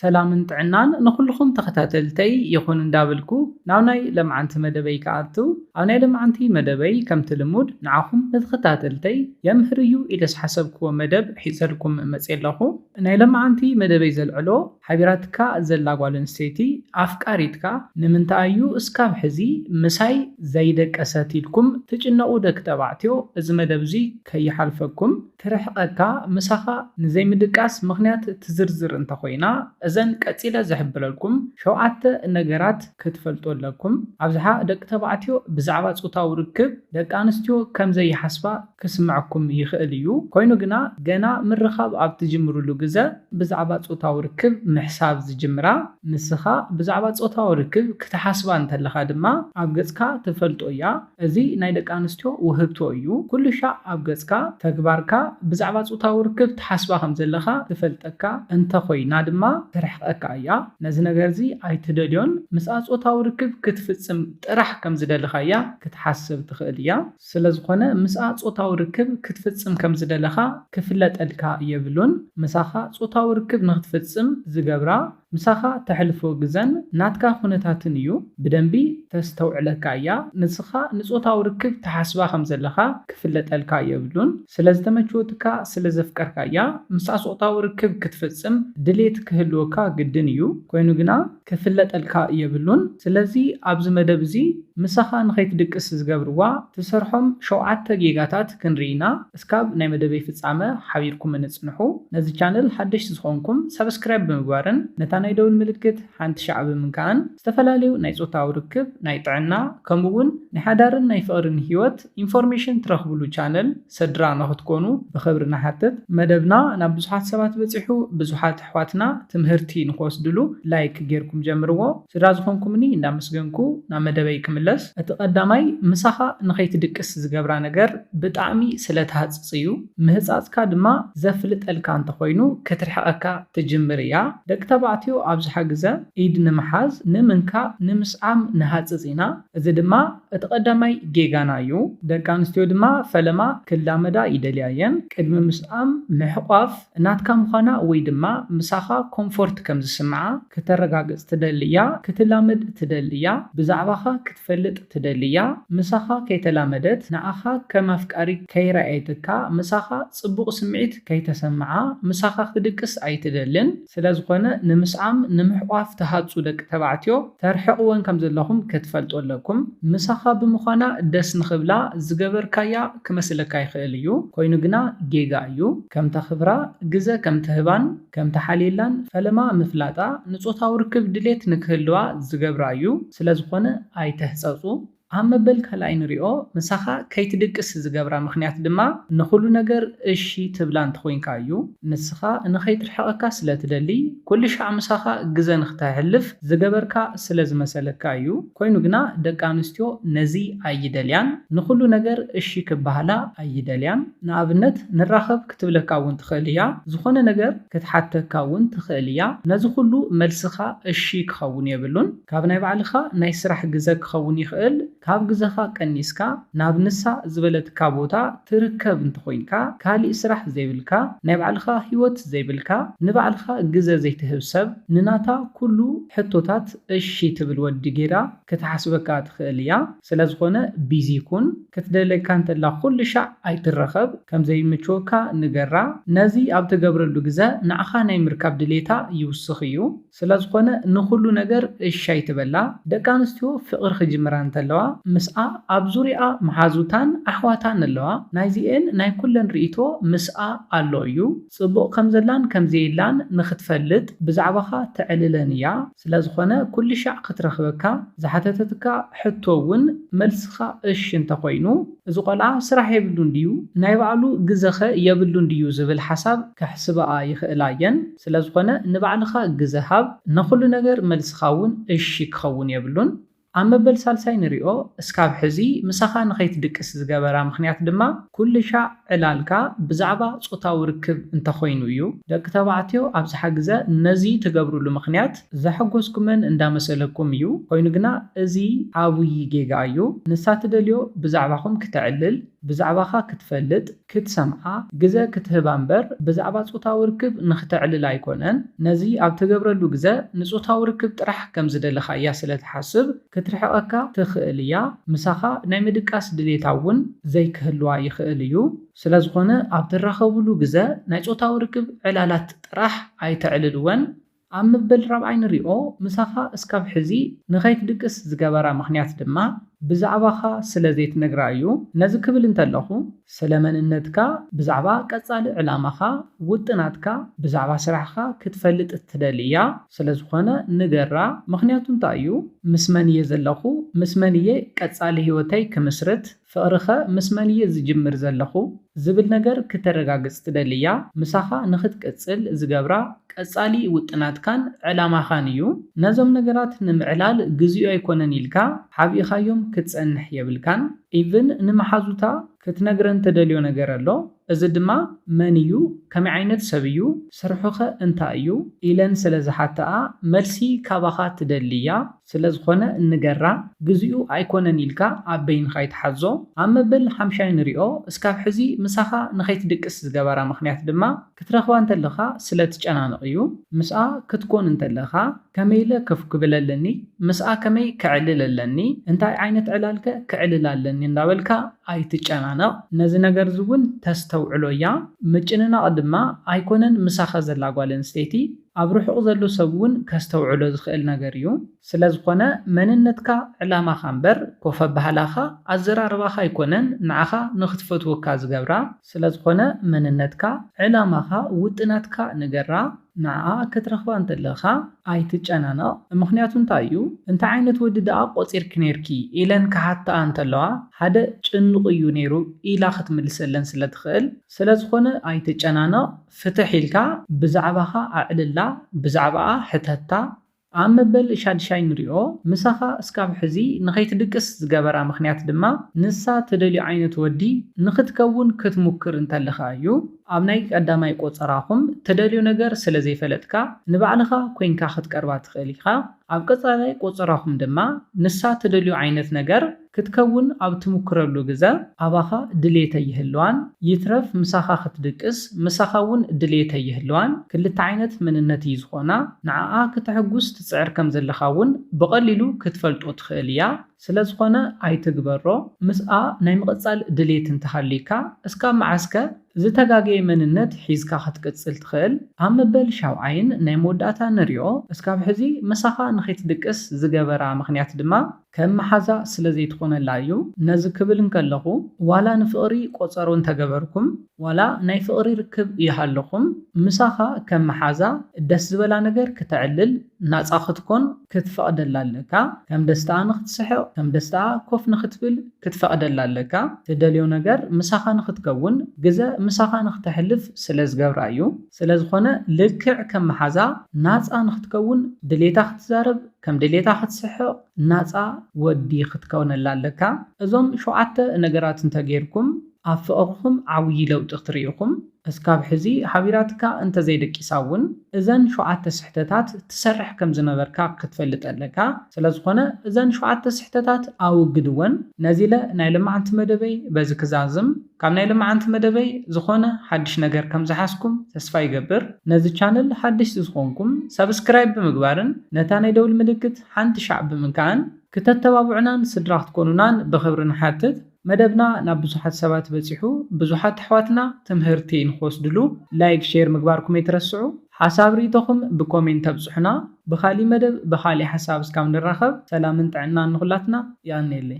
سلامن ጥዕናን ንኹልኩም ተኸታተልተይ ይኹን እንዳብልኩ ናብ ናይ ለምዓንቲ መደበይ ከኣቱ ኣብ ናይ ለምዓንቲ መደበይ ከምቲ ልሙድ ንዓኹም ተኸታተልተይ የምህርዩ ኢለስ ሓሰብክዎ መደብ ሒዘልኩም መፅለኹ ናይ ለምዓንቲ መደበይ ዘልዕሎ ሓቢራትካ ዘላ ጓል ኣንስተይቲ ኣፍቃሪትካ ንምንታይ እዩ እስካብ ሕዚ ምሳይ ዘይደቀሰት ኢልኩም ትጭነቁ ደቂ ተባዕትዮ እዚ መደብ እዚ ከይሓልፈኩም ትርሕቐካ ምሳኻ ንዘይምድቃስ ምኽንያት ትዝርዝር እንተኾይና እዘን ቀፂለ ዝሕብረልኩም ሸውዓተ ነገራት ክትፈልጦለኩም ኣብዝሓ ደቂ ተባዕትዮ ብዛዕባ ፆታዊ ርክብ ደቂ ኣንስትዮ ከም ዘይሓስባ ክስምዐኩም ይኽእል እዩ ኮይኑ ግና ገና ምርኻብ ኣብ ትጅምሩሉ ግዜ ብዛዕባ ፆታዊ ርክብ ምሕሳብ ዝጅምራ ንስኻ ብዛዕባ ፆታዊ ርክብ ክትሓስባ እንተለኻ ድማ ኣብ ገጽካ ትፈልጦ እያ እዚ ናይ ደቂ ኣንስትዮ ውህብቶ እዩ ኩሉ ሻዕ ኣብ ገጽካ ተግባርካ ብዛዕባ ፆታዊ ርክብ ትሓስባ ከም ዘለኻ ትፈልጠካ እንተኾይና ድማ ትርሕቐካ እያ ነዚ ነገር እዚ ኣይትደልዮን ምስኣ ፆታዊ ርክብ ክትፍጽም ጥራሕ ከም ዝደለኻ እያ ክትሓስብ ትኽእል እያ ስለዝኾነ ምስኣ ፆታዊ ርክብ ክትፍጽም ከም ዝደለኻ ክፍለጠልካ የብሉን ምሳኻ ፆታዊ ርክብ ንኽትፍጽም ዝገብራ ምሳኻ ተሕልፎ ግዘን ናትካ ኩነታትን እዩ ብደንቢ ተስተውዕለካ እያ ንስኻ ንፆታዊ ርክብ ተሓስባ ከም ዘለኻ ክፍለጠልካ የብሉን ስለዝተመችወትካ ስለዘፍቀርካ እያ ምስኣ ፆታዊ ርክብ ክትፍጽም ድሌት ክህልወካ ግድን እዩ ኮይኑ ግና ክፍለጠልካ የብሉን ስለዚ ኣብዚ መደብ እዚ ምሳኻ ንኸይትድቅስ ዝገብርዋ ትሰርሖም ሸውዓተ ጌጋታት ክንርኢና እስካብ ናይ መደበይ ፍጻመ ሓቢርኩም እንጽንሑ ነዚ ቻነል ሓደሽቲ ዝኾንኩም ሰብስክራይብ ብምግባርን ነታ ናይ ደውል ምልክት ሓንቲ ሻዕ ብምንካእን ዝተፈላለዩ ናይ ፆታዊ ርክብ ናይ ጥዕና ከምኡውን ናይ ሓዳርን ናይ ፍቕርን ህይወት ኢንፎርሜሽን ትረኽብሉ ቻነል ስድራ ንኽትኮኑ ብኽብሪ ንሓትት መደብና ናብ ብዙሓት ሰባት በፂሑ ብዙሓት ኣሕዋትና ትምህርቲ ንኽወስድሉ ላይክ ጌርኩም ጀምርዎ ስድራ ዝኾንኩምኒ እንዳመስገንኩ ናብ መደበይ ክምለስ እቲ ቀዳማይ ምሳኻ ንኸይትድቅስ ዝገብራ ነገር ብጣዕሚ ስለትሃፅፅ እዩ ምህፃፅካ ድማ ዘፍልጠልካ እንተኾይኑ ክትርሕቐካ ትጅምር እያ ደቂ ተባዕትዮ ኣብዝሓ ግዜ ኢድ ንምሓዝ ንምንካእ ንምስዓም ንሃፅፅ ኢና እዚ ድማ እቲ ቀዳማይ ጌጋና እዩ ደቂ ኣንስትዮ ድማ ፈለማ ክላመዳ ይደልያ እየን ቅድሚ ምስዓም ምሕቋፍ እናትካ ምዃና ወይ ድማ ምሳኻ ኮምፎርት ከም ዝስምዓ ከተረጋግፅ ትደሊ እያ ክትላመድ ትደሊ እያ ብዛዕባኻ ክትፈልጥ ትደሊ እያ ምሳኻ ከይተላመደት ንዓኻ ከም ኣፍቃሪ ከይረኣየትካ ምሳኻ ፅቡቕ ስምዒት ከይተሰምዓ ምሳኻ ክትድቅስ ኣይትደልን ስለዝኾነ ንምስዓም ንምሕቋፍ ተሃፁ ደቂ ተባዕትዮ ተርሕቕወን ከም ዘለኹም ክትፈልጦለኩም ምሳኻ ብምዃና ደስ ንኽብላ ዝገበርካያ ክመስለካ ይኽእል እዩ ኮይኑ ግና ጌጋ እዩ ከምታ ኽብራ ግዜ ከም ትህባን ከም ተሓሊላን ፈለማ ምፍላጣ ንፆታዊ ርክብ ድሌት ንክህልዋ ዝገብራ እዩ ስለዝኾነ ኣይተህፀፁ ኣብ መበል ካልኣይ ንሪኦ ምሳኻ ከይትድቅስ ዝገብራ ምኽንያት ድማ ንኹሉ ነገር እሺ ትብላ እንተኾይንካ እዩ ንስኻ ንኸይትርሕቐካ ስለትደሊ ኩሉ ሻዕ ምሳኻ ግዜ ንኽተሕልፍ ዝገበርካ ስለዝመሰለካ እዩ ኮይኑ ግና ደቂ ኣንስትዮ ነዚ ኣይደልያን ንኹሉ ነገር እሺ ክበሃላ ኣይደልያን ንኣብነት ንራኸብ ክትብለካ እውን ትኽእል እያ ዝኾነ ነገር ክትሓተካ እውን ትኽእል እያ ነዚ ኩሉ መልስኻ እሺ ክኸውን የብሉን ካብ ናይ ባዕልኻ ናይ ስራሕ ግዜ ክኸውን ይኽእል ካብ ግዜኻ ቀኒስካ ናብ ንሳ ዝበለትካ ቦታ ትርከብ እንተኾይንካ ካሊእ ስራሕ ዘይብልካ ናይ ባዕልኻ ህይወት ዘይብልካ ንባዕልኻ ግዜ ዘይትህብ ሰብ ንናታ ኩሉ ሕቶታት እሺ ትብል ወዲ ጌራ ክትሓስበካ ትኽእል እያ ስለዝኾነ ቢዚ ኩን ክትደለየካ እንተላ ኩሉ ሻዕ ኣይትረኸብ ከም ዘይምችወካ ንገራ ነዚ ኣብ ትገብረሉ ግዜ ንዓኻ ናይ ምርካብ ድሌታ ይውስኽ እዩ ስለዝኾነ ንኹሉ ነገር እሺ ኣይትበላ ደቂ ኣንስትዮ ፍቕሪ ክጅምራ እንተለዋ ምስኣ ኣብ ዙርያ መሓዙታን ኣሕዋታን ኣለዋ ናይዚአን ናይ ኩለን ርእቶ ምስኣ ኣሎ እዩ ፅቡቕ ከም ዘላን ከም ዘይላን ንኽትፈልጥ ብዛዕባኻ ትዕልለን እያ ስለዝኾነ ኩሉ ሻዕ ክትረኽበካ ዝሓተተትካ ሕቶ እውን መልስኻ እሺ እንተኾይኑ እዚ ቆልዓ ስራሕ የብሉን ድዩ ናይ ባዕሉ ግዜኸ የብሉን ድዩ ዝብል ሓሳብ ከሕስበኣ ይኽእላ እየን ስለዝኾነ ንባዕልኻ ግዜ ሃብ ንኹሉ ነገር መልስኻ እውን እሺ ክኸውን የብሉን ኣብ መበል ሳልሳይ ንሪኦ እስካብ ሕዚ ምሳኻ ንኸይትድቅስ ዝገበራ ምኽንያት ድማ ኩሉ ሻዕ ዕላልካ ብዛዕባ ፆታዊ ርክብ እንተኾይኑ እዩ ደቂ ተባዕትዮ ኣብዝሓ ግዜ ነዚ ትገብሩሉ ምኽንያት ዘሐጎስኩመን እንዳመሰለኩም እዩ ኮይኑ ግና እዚ ዓብይ ጌጋ እዩ ንሳ ትደልዮ ብዛዕባኹም ክትዕልል بزعباخا كتفلت كتسمعا جزا كتهبا امبر بزعبا صوتاوي ركب نختعلل ايكونن نزي اب تجبرلو جزا نصوتاوي ركب طرح كم زدلخا يا سلا تحسب كترحقكا تخيليا مساخا ناي مدقاس دليتاون زي كهلوا يخيل እዩ ስለዝኾነ ኣብ ትራኸብሉ ግዜ ናይ ጾታዊ ርክብ ዕላላት ጥራሕ ኣይተዕልልወን ኣብ ምበል ራብዓይ ንሪኦ ምሳኻ እስካብ ሕዚ ንኸይትድቅስ ዝገበራ ምኽንያት ድማ ብዛዕባኻ ስለ ዘይትነግራ እዩ ነዚ ክብል እንተለኹ ስለ መንነትካ ብዛዕባ ቀጻሊ ዕላማኻ ውጥናትካ ብዛዕባ ስራሕኻ ክትፈልጥ እትደልያ ስለዝኾነ ንገራ ምኽንያቱ እንታይ እዩ ምስ መንየ ዘለኹ ምስ መንየ ቀጻሊ ህይወተይ ክምስርት ፍቕርኸ ምስ መንየ ዝጅምር ዘለኹ ዝብል ነገር ክተረጋግጽ ትደልያ ምሳኻ ንኽትቀጽል ዝገብራ ቀጻሊ ውጥናትካን ዕላማኻን እዩ ነዞም ነገራት ንምዕላል ግዝኡ ኣይኮነን ኢልካ ሓቢእኻዮም ክትጸንሕ የብልካን ኢቭን ንመሓዙታ ክትነግረን ተደልዮ ነገር ኣሎ እዚ ድማ መን እዩ ከመይ ዓይነት ሰብ እዩ ስርሑኸ እንታይ እዩ ኢለን ስለ ዝሓተኣ መልሲ ካባኻ ትደልያ ስለዝኾነ እንገራ ግዝኡ ኣይኮነን ኢልካ ኣብ በይንኻ ይትሓዞ ኣብ መበል ሓምሻይ ንሪኦ እስካብ ሕዚ ምሳኻ ንኸይትድቅስ ዝገበራ ምኽንያት ድማ ክትረኽባ እንተለኻ ስለ ትጨናንቕ እዩ ምስኣ ክትኮን እንተለኻ ከመይ ኢለ ከፍ ክብለለኒ ምስኣ ከመይ ክዕልል ኣለኒ እንታይ ዓይነት ዕላልከ ክዕልል ኣለኒ እንዳበልካ ኣይትጨናነቕ ነዚ ነገር ዝውን ተስተውዕሎ እያ ምጭንናቕ ድማ ኣይኮነን ምሳኻ ዘላ ጓል ኣንስተይቲ ኣብ ርሑቕ ዘሎ ሰብ እውን ከስተውዕሎ ዝኽእል ነገር እዩ ስለዝኾነ መንነትካ ዕላማኻ እምበር ኮፍ ኣባህላኻ ኣዘራርባኻ ኣይኮነን ንዓኻ ንኽትፈትወካ ዝገብራ ስለዝኾነ መንነትካ ዕላማኻ ውጥናትካ ንገራ ንዓ ክትረኽባ እንተለኻ ኣይትጨናነቕ ምኽንያቱ እንታይ እዩ እንታይ ዓይነት ወዲ ደኣ ቆፂርኪ ነርኪ ኢለን ክሓትኣ እንተለዋ ሓደ ጭንቕ እዩ ነይሩ ኢላ ክትምልሰለን ስለትኽእል ስለዝኾነ ኣይትጨናነቕ ፍትሕ ኢልካ ብዛዕባኻ ኣዕልላ ብዛዕባኣ ሕተታ ኣብ መበል ሻድሻይ ንሪኦ ምሳኻ እስካብ ሕዚ ንኸይትድቅስ ዝገበራ ምኽንያት ድማ ንሳ ትደልዮ ዓይነት ወዲ ንኽትከውን ክትሙክር እንተለኻ እዩ ኣብ ናይ ቀዳማይ ቆፀራኹም ትደልዮ ነገር ስለ ዘይፈለጥካ ንባዕልኻ ኮይንካ ክትቀርባ ትኽእል ኢኻ ኣብ ቀጻላይ ቆፀራኹም ድማ ንሳ ትደልዮ ዓይነት ነገር ክትከውን ኣብ ትሙክረሉ ግዜ ኣባኻ ድሌተ ይህልዋን ይትረፍ ምሳኻ ክትድቅስ ምሳኻ እውን ድሌተ ይህልዋን ክልተ ዓይነት መንነት እዩ ዝኾና ንዓኣ ክትሕጉስ ትፅዕር ከም ዘለኻ እውን ብቐሊሉ ክትፈልጦ ትኽእል እያ ስለዝኾነ ኣይትግበሮ ምስኣ ናይ ምቕጻል ድሌት እንተሃሊካ እስካብ መዓስከ ዝተጋገየ መንነት ሒዝካ ክትቅጽል ትኽእል ኣብ መበል ሻውዓይን ናይ መወዳእታ ንሪኦ እስካብ ሕዚ ምሳኻ ንኸይትድቅስ ዝገበራ ምኽንያት ድማ ከም መሓዛ ስለ ዘይትኾነላ እዩ ነዚ ክብል እንከለኹ ዋላ ንፍቕሪ ቆፀሮ እንተገበርኩም ዋላ ናይ ፍቕሪ ርክብ ይሃለኹም ምሳኻ ከም መሓዛ ደስ ዝበላ ነገር ክትዕልል ናፃ ክትኮን ክትፈቕደላ ኣለካ ከም ደስታኣ ንኽትስሕቕ ከም ደስታኣ ኮፍ ንኽትብል ክትፈቕደላ ኣለካ ትደልዮ ነገር ምሳኻ ንኽትከውን ግዜ ምሳኻ ንኽተሕልፍ ስለ ዝገብራ እዩ ስለዝኾነ ልክዕ ከም መሓዛ ናፃ ንኽትከውን ድሌታ ክትዛረብ ከም ድሌታ ክትስሕቕ ናፃ ወዲ ክትከውነላ ኣለካ እዞም 7 ነገራት እንተገይርኩም ኣብ ፍቕርኩም ዓብዪ ለውጢ ክትሪኢኹም እስካብ ሕዚ ሓቢራትካ እንተዘይደቂሳ እውን እዘን 7 ስሕተታት ትሰርሕ ከም ዝነበርካ ክትፈልጥ ኣለካ ስለዝኾነ እዘን 7 ስሕተታት ኣውግድወን ነዚ ለ ናይ ልምዓንቲ መደበይ በዚ ክዛዝም ካብ ናይ ልምዓንቲ መደበይ ዝኾነ ሓድሽ ነገር ከም ዝሓስኩም ተስፋ ይገብር ነዚ ቻነል ሓድሽ ዝኾንኩም ሰብስክራይብ ብምግባርን ነታ ናይ ደውል ምልክት ሓንቲ ሻዕ ብምንካዕን ክተተባብዑናን ስድራ ክትኮኑናን ብኽብሪ ንሓትት መደብና ናብ ብዙሓት ሰባት በፂሑ ብዙሓት ኣሕዋትና ትምህርቲ ንኽወስድሉ ላይክ ሼር ምግባርኩም ኣይትረስዑ ሓሳብ ሪኢቶኹም ብኮሜንት ተብፅሑና ብኻሊእ መደብ ብኻሊእ ሓሳብ እስካብ ንራኸብ ሰላምን ጥዕናን ንኹላትና ይኣንየለይ